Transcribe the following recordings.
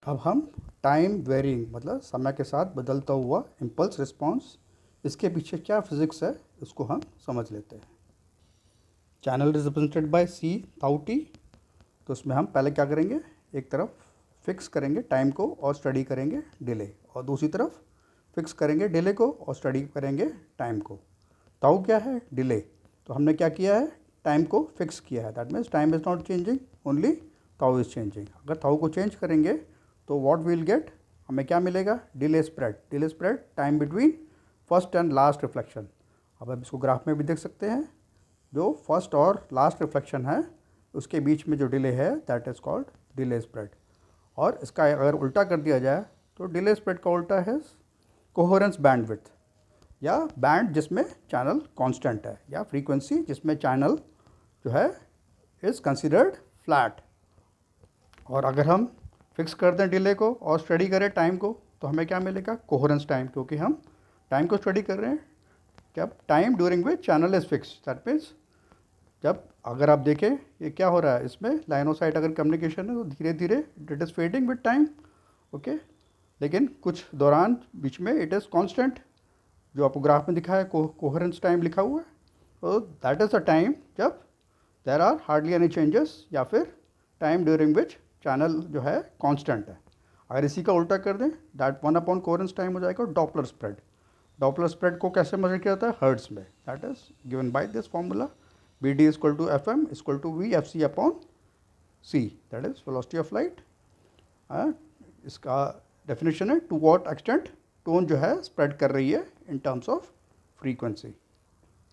अब हम time varying मतलब समय के साथ बदलता हुआ इम्पल्स रिस्पॉन्स, इसके पीछे क्या फिजिक्स है उसको हम समझ लेते हैं। चैनल इज रिप्रेजेंटेड बाय सी ताऊ टी। तो उसमें हम पहले क्या करेंगे, एक तरफ फिक्स करेंगे टाइम को और स्टडी करेंगे डिले, और दूसरी तरफ फिक्स करेंगे डिले को और स्टडी करेंगे टाइम को। ताऊ क्या है, डिले। तो हमने क्या किया है, टाइम को फिक्स किया है, that means time is not changing, only ताऊ इज़ चेंजिंग। अगर ताऊ को चेंज करेंगे तो व्हाट विल गेट, हमें क्या मिलेगा, delay spread. Delay spread time between first and last reflection. अब आप इसको ग्राफ में भी देख सकते हैं, जो फर्स्ट और लास्ट रिफ्लेक्शन है उसके बीच में जो डिले है that is called delay spread. और इसका अगर उल्टा कर दिया जाए तो डिले स्प्रेड का उल्टा है कोहेरेंस बैंडविड्थ, या बैंड जिसमें चैनल कांस्टेंट है, या फ्रीक्वेंसी जिसमें चैनल जो है इज़ कंसिडर्ड फ्लैट। और अगर हम फिक्स कर दें डिले को और स्टडी करें टाइम को तो हमें क्या मिलेगा, कोहेरेंस टाइम, क्योंकि हम टाइम को स्टडी कर रहे हैं। क्या, time during which channel is fix, that means जब अगर आप देखें ये क्या हो रहा है, इसमें लाइनोसाइट अगर कम्युनिकेशन है तो धीरे धीरे it is fading with time, okay. लेकिन कुछ दौरान बीच में इट इज़ कांस्टेंट, जो आपको ग्राफ में दिखा है कोहेरेंस टाइम लिखा हुआ है। तो दैट इज़ अ टाइम जब there are hardly any changes, या फिर टाइम ड्यूरिंग विच चैनल जो है कांस्टेंट है। अगर इसी का उल्टा कर दें, दैट 1 अपॉन कोहेरेंस टाइम हो जाएगा डॉपलर स्प्रेड। डॉपलर स्प्रेड को कैसे मेजर किया जाता है, हर्ट्ज में, that is given by this formula, B D equal to F M equal to V F C upon C, that is velocity of light. इसका definition है to what extent tone जो है spread कर रही है in terms of frequency.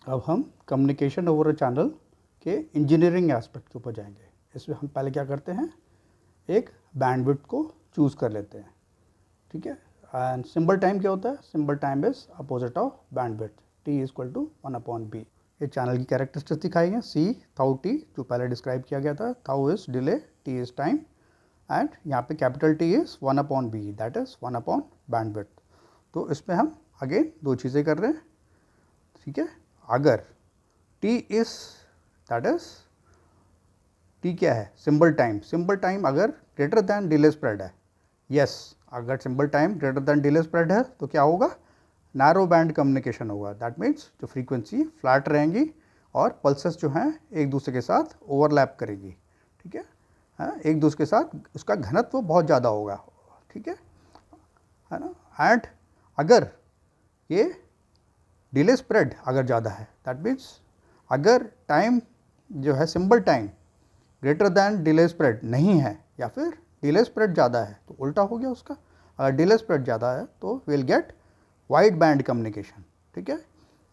अब हम communication over a channel के इंजीनियरिंग एस्पेक्ट के ऊपर जाएंगे। इसमें हम पहले क्या करते हैं, एक बैंडविड्थ को चूज़ कर लेते हैं, ठीक है। एंड सिंबल टाइम क्या होता है, symbol time is opposite of bandwidth, T is equal to 1/b। ये चैनल की कैरेक्टरिस्टिक्स दिखाई है, सी ताऊ टी जो पहले डिस्क्राइब किया गया था, ताऊ is delay, T is time, and यहाँ पे capital T is 1/b, that is 1 bandwidth. तो इसमें हम अगेन दो चीज़ें कर रहे हैं, ठीक है। अगर T is, that is T क्या है, सिंबल टाइम, सिंबल टाइम अगर ग्रेटर दैन डिले स्प्रेड है, यस, अगर symbol time greater than delay spread है तो क्या होगा, नैरो बैंड कम्युनिकेशन होगा। दैट मीन्स जो फ्रीक्वेंसी फ्लैट रहेंगी और पल्सेस जो हैं एक दूसरे के साथ ओवरलैप करेगी, ठीक है। हाँ, एक दूसरे के साथ उसका घनत्व बहुत ज़्यादा होगा, ठीक है ना। एंड अगर ये डिले स्प्रेड अगर ज़्यादा है, दैट मीन्स अगर टाइम जो है symbol time greater than delay spread नहीं है, या फिर डिले स्प्रेड ज़्यादा है, तो उल्टा हो गया उसका। अगर डिले स्प्रेड ज़्यादा है तो will get wide band communication, ठीक है।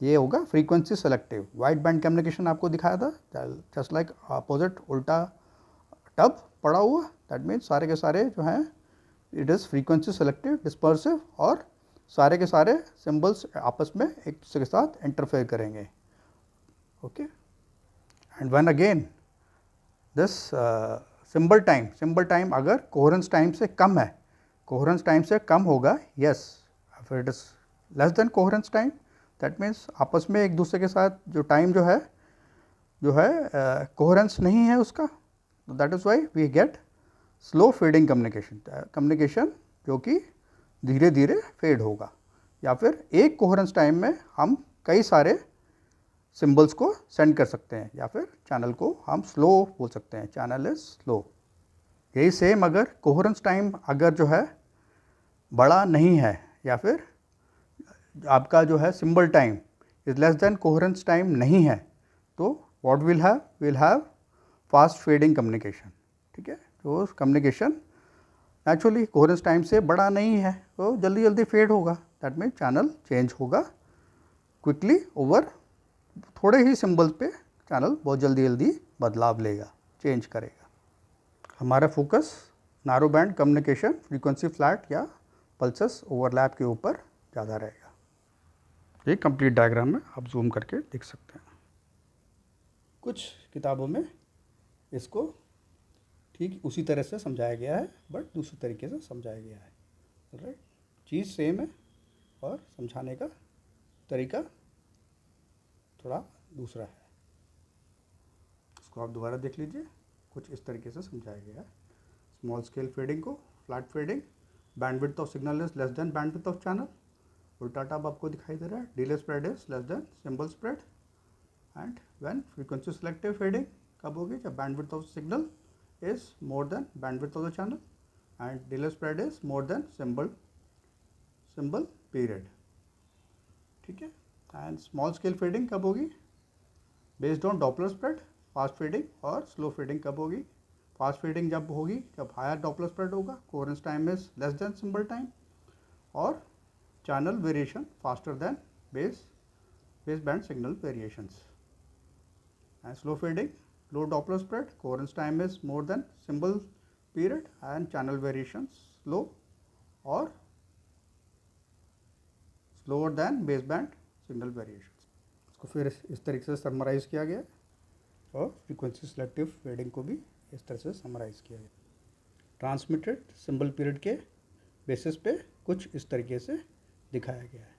ये होगा frequency selective. Wide band communication आपको दिखाया था, जस्ट लाइक अपोजिट, उल्टा टब पड़ा हुआ, दैट मीन्स सारे के सारे जो हैं it is frequency selective dispersive, और सारे के सारे सिंबल्स आपस में एक दूसरे के साथ इंटरफेयर करेंगे, okay. And when again this symbol time अगर कोहेरेंस टाइम से कम है, कोहेरेंस टाइम से कम होगा, यस, फिर it is less than coherence time, that means आपस में एक दूसरे के साथ जो टाइम जो है कोहेरेंस नहीं है उसका, that is why we get slow fading communication, communication जो कि धीरे धीरे फेड होगा। या फिर एक कोहेरेंस टाइम में हम कई सारे सिंबल्स को सेंड कर सकते हैं, या फिर चैनल को हम स्लो बोल सकते हैं, चैनल इज स्लो। यही सेम अगर कोहेरेंस टाइम अगर जो है बड़ा नहीं है, या फिर आपका जो है symbol time is less than coherence time नहीं है, तो what will have fast fading communication, ठीक है। तो कम्युनिकेशन नेचुरली कोहेरेंस टाइम से बड़ा नहीं है तो जल्दी जल्दी फेड होगा, दैट मीन चैनल चेंज होगा क्विकली ओवर, थोड़े ही सिंबल्स पे चैनल बहुत जल्दी जल्दी बदलाव लेगा, चेंज करेगा। हमारा focus narrow band communication, frequency flat या पल्सेस ओवरलैप के ऊपर ज़्यादा रहेगा। ये कंप्लीट डायग्राम में आप जूम करके देख सकते हैं। कुछ किताबों में इसको ठीक उसी तरह से समझाया गया है, बट दूसरे तरीके से समझाया गया है, राइट। चीज़ सेम है और समझाने का तरीका थोड़ा दूसरा है। इसको आप दोबारा देख लीजिए, कुछ इस तरीके से समझाया गया है। स्मॉल स्केल फेडिंग को flat fading, bandwidth of signal is less than bandwidth of channel, उल्टा टैब आपको दिखाई दे रहा है, delay spread is less than symbol spread, and when frequency selective fading कब होगी, जब bandwidth of signal is more than bandwidth of the channel and delay spread is more than symbol period, ठीक है। And small scale fading कब होगी, based on Doppler spread, fast fading और slow fading कब होगी, फास्ट फेडिंग जब होगी जब हायर डॉपलर स्प्रेड होगा, coherence time is less than symbol time, और channel variation faster than baseband signal variations. And slow fading, low Doppler spread, coherence time is more than symbol period and channel variations slow or slower than baseband signal variations. इसको फिर इस तरीके से summarize किया गया और frequency selective fading को भी इस तरह से समराइज किया गया। ट्रांसमिटेड सिंबल पीरियड के बेसिस पे कुछ इस तरीके से दिखाया गया है।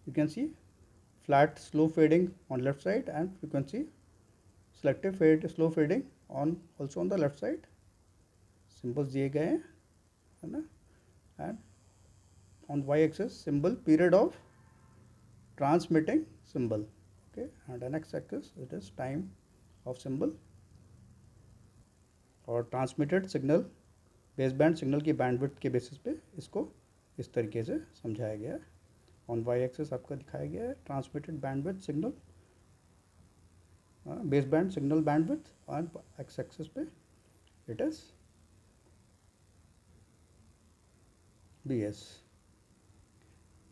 You can see flat slow fading on left side and frequency selective fade slow fading on also on the left side, symbols दिए गए हैं, है ना, and on Y axis symbol period of transmitting symbol, okay, and an X axis it is time of symbol, और transmitted signal baseband signal की bandwidth के basis पे इसको इस तरीके से समझाया गया है। ऑन वाई एक्सिस आपका दिखाया गया है transmitted bandwidth signal, baseband signal bandwidth, और एक्स एक्सिस पे इट इज बी एस।